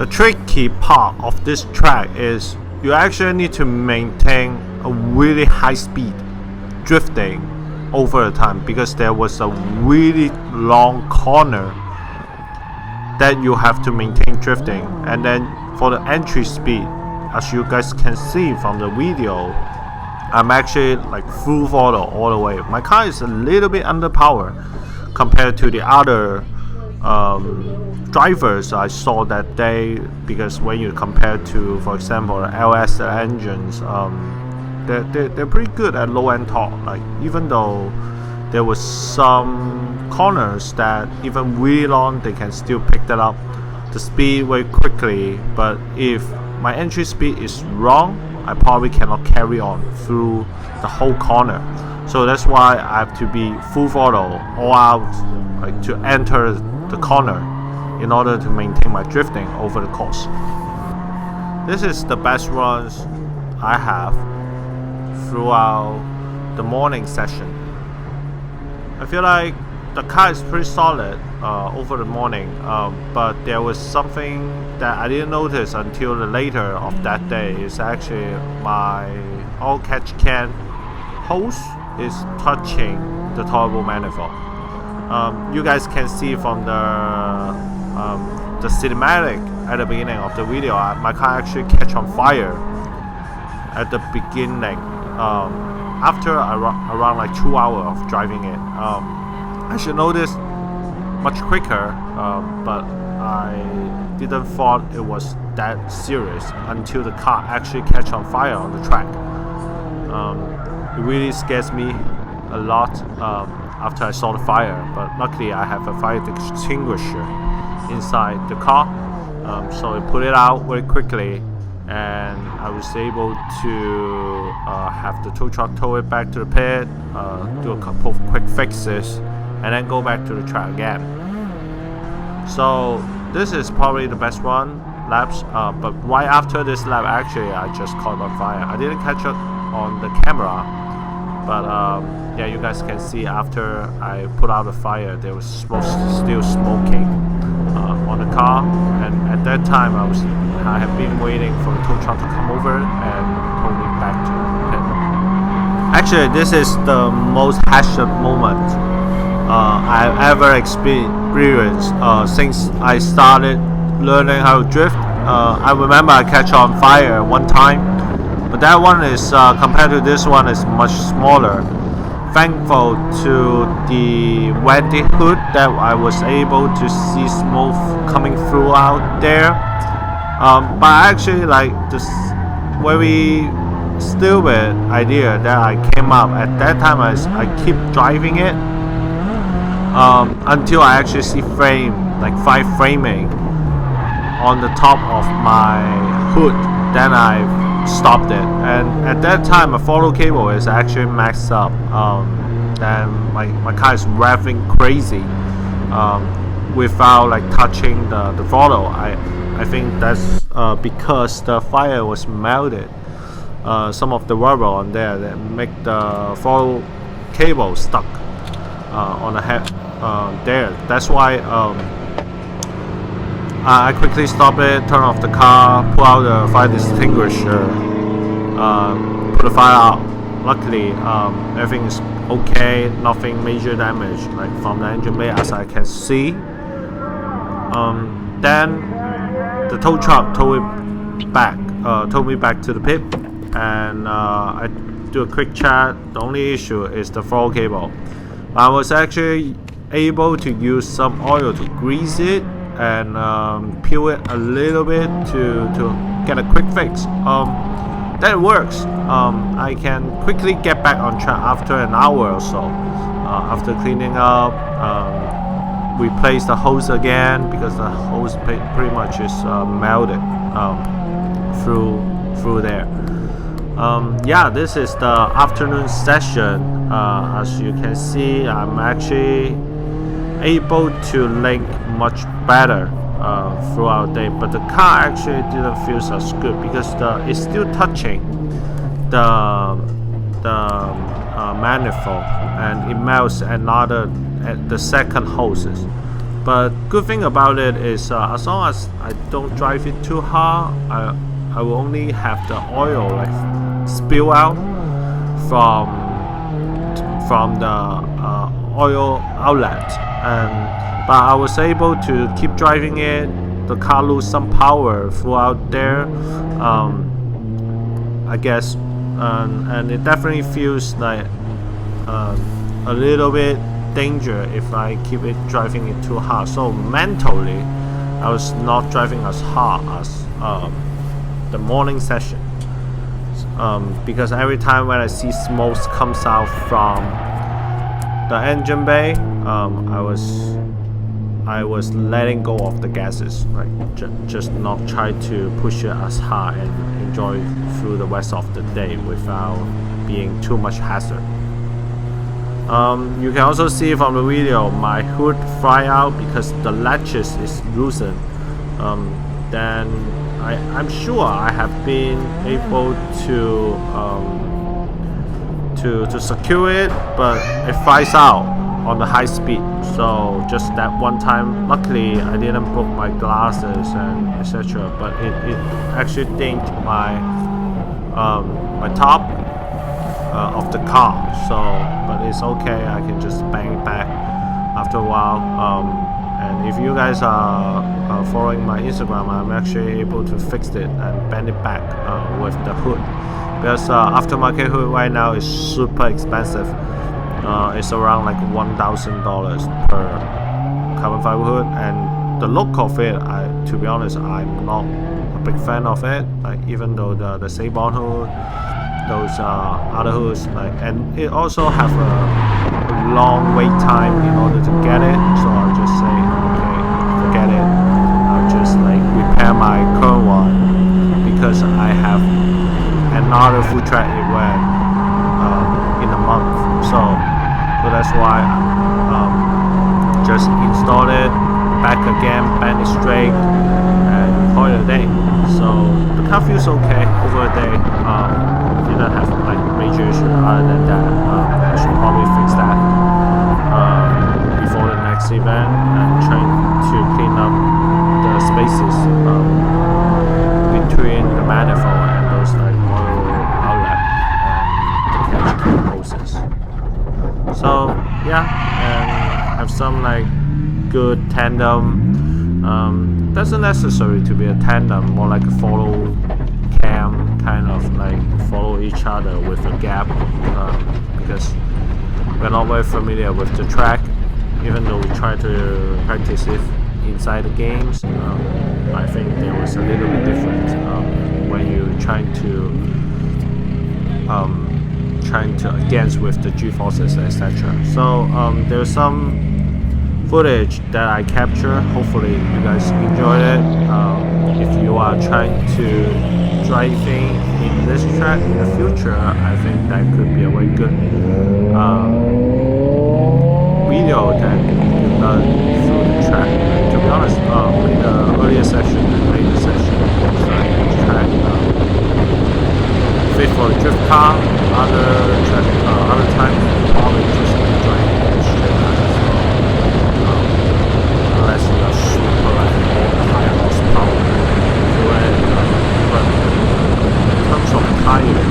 The tricky part of this track is you actually need to maintain a really high speed drifting over the time, because there was a really long corner that you have to maintain drifting. And then for the entry speed, as you guys can see from the video, I'm actually like full throttle all the way. My car is a little bit underpowered compared to the other drivers I saw that day, because when you compare to, for example, the LS engines, they're pretty good at low end torque. Like, even though there was some corners that even really long, they can still pick that up the speed very quickly. But if my entry speed is wrong, I probably cannot carry on through the whole corner. So that's why I have to be full throttle all out, like, to enter the corner in order to maintain my drifting over the course. This is the best runs I have throughout the morning session. I feel like the car is pretty solid over the morning, but there was something that I didn't notice until the later of that day. Is actually my oil catch can hose is touching the throttle manifold. You guys can see from the cinematic at the beginning of the video, my car actually catch on fire at the beginning. After around like 2 hours of driving it, I should notice much quicker, but I didn't thought it was that serious until the car actually catch on fire on the track. It really scares me a lot after I saw the fire, but luckily I have a fire extinguisher inside the car, so I put it out very quickly, and I was able to have the tow truck tow it back to the pit, do a couple of quick fixes, and then go back to the track again. So this is probably the best run laps, but right after this lap, actually I just caught on fire. I didn't catch it on the camera, but yeah, you guys can see after I put out the fire, there was smoke, still smoking on the car, and at that time I have been waiting for the tow truck to come over and tow me back to the pit. Actually, this is the most hazard moment I've ever experienced since I started learning how to drift. I remember I catch on fire one time, but that one is compared to this one is much smaller. Thankful to the vented hood that I was able to see smoke coming through out there. But actually, like, this very stupid idea that I came up at that time, I keep driving it until I actually see like 5 framing on the top of my hood. Then I stopped it, and at that time my throttle cable is actually maxed up, and my car is revving crazy without like touching the throttle. I think that's because the fire was melted some of the rubber on there that make the throttle cable stuck on the head there. That's why I quickly stop it, turn off the car, pull out the fire extinguisher, put the fire out. Luckily, everything is okay, nothing major damage, like from the engine bay as I can see. Then the tow truck towed me back to the pit, and I do a quick chat. The only issue is the throttle cable. I was actually able to use some oil to grease it and peel it a little bit to get a quick fix. That works. I can quickly get back on track after an hour or so. After cleaning up, replace the hose again, because the hose pretty much is melted through there. Yeah, this is the afternoon session. As you can see, I'm actually able to link much better throughout the day, but the car actually didn't feel as good because it's still touching the manifold, and it melts the second hoses. But good thing about it is as long as I don't drive it too hard, I will only have the oil like spill out from the oil outlet, and but I was able to keep driving it. The car lose some power throughout there, I guess, and it definitely feels like a little bit danger if I keep it driving it too hard. So mentally, I was not driving as hard as the morning session, because every time when I see smoke comes out from the engine bay, I was letting go of the gases, right? Just not try to push it as hard and enjoy through the rest of the day without being too much hazard. You can also see from the video my hood fly out because the latches is loosened. Then I'm sure I have been able to secure it, but it flies out on the high speed. So just that one time, luckily I didn't broke my glasses and etc. But it actually dinged my my top of the car. So, but it's okay. I can just bang it back after a while. And if you guys are following my Instagram, I'm actually able to fix it and bend it back with the hood, because aftermarket hood right now is super expensive. It's around like $1,000 per carbon fiber hood, and the look of it, to be honest, I'm not a big fan of it. Like, even though the Sabon hood, those other hoods, like, and it also have a long wait time in order to get it. So I'll just say, okay, forget it. I'll just like repair my current one, because I have another full track event in a month. So that's why just install it back again, bend it straight, and call it a day. So the car feels okay over a day. Didn't have like major issue. Other than that, I should probably fix that before the next event, and trying to clean up the spaces between the manifold and those like oil outlet and the catch key hoses. So yeah, and have some like good tandem. Doesn't necessary to be a tandem, more like a follow cam, kind of like follow each other with a gap, because we're not very familiar with the track, even though we try to practice it inside the games. I think there was a little bit different when you're trying to against with the G-forces, etc. So there's some footage that I capture. Hopefully you guys enjoyed it. If you are trying to driving in this track in the future, I think that could be a very good video that you learn through the track. To be honest, in the earlier session and later session, the track fit for a drift car. Other times probably just driving straight line. Unless you are super like high horsepower to it, but in terms of tire,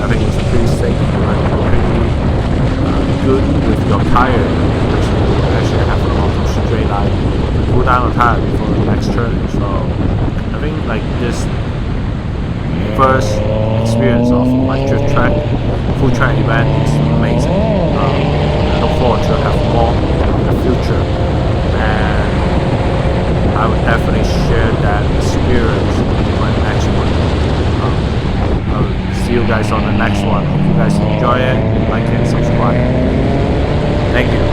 I think it's pretty safe, like pretty good with your tire, because you actually have a lot of straight line to pull down the tire before the next turn. So I think like this first experience of my drift track, full track event is amazing. I look forward to have more in the future, and I would definitely share that experience in my next one. I'll see you guys on the next one. Hope you guys enjoy it, like and subscribe. Thank you.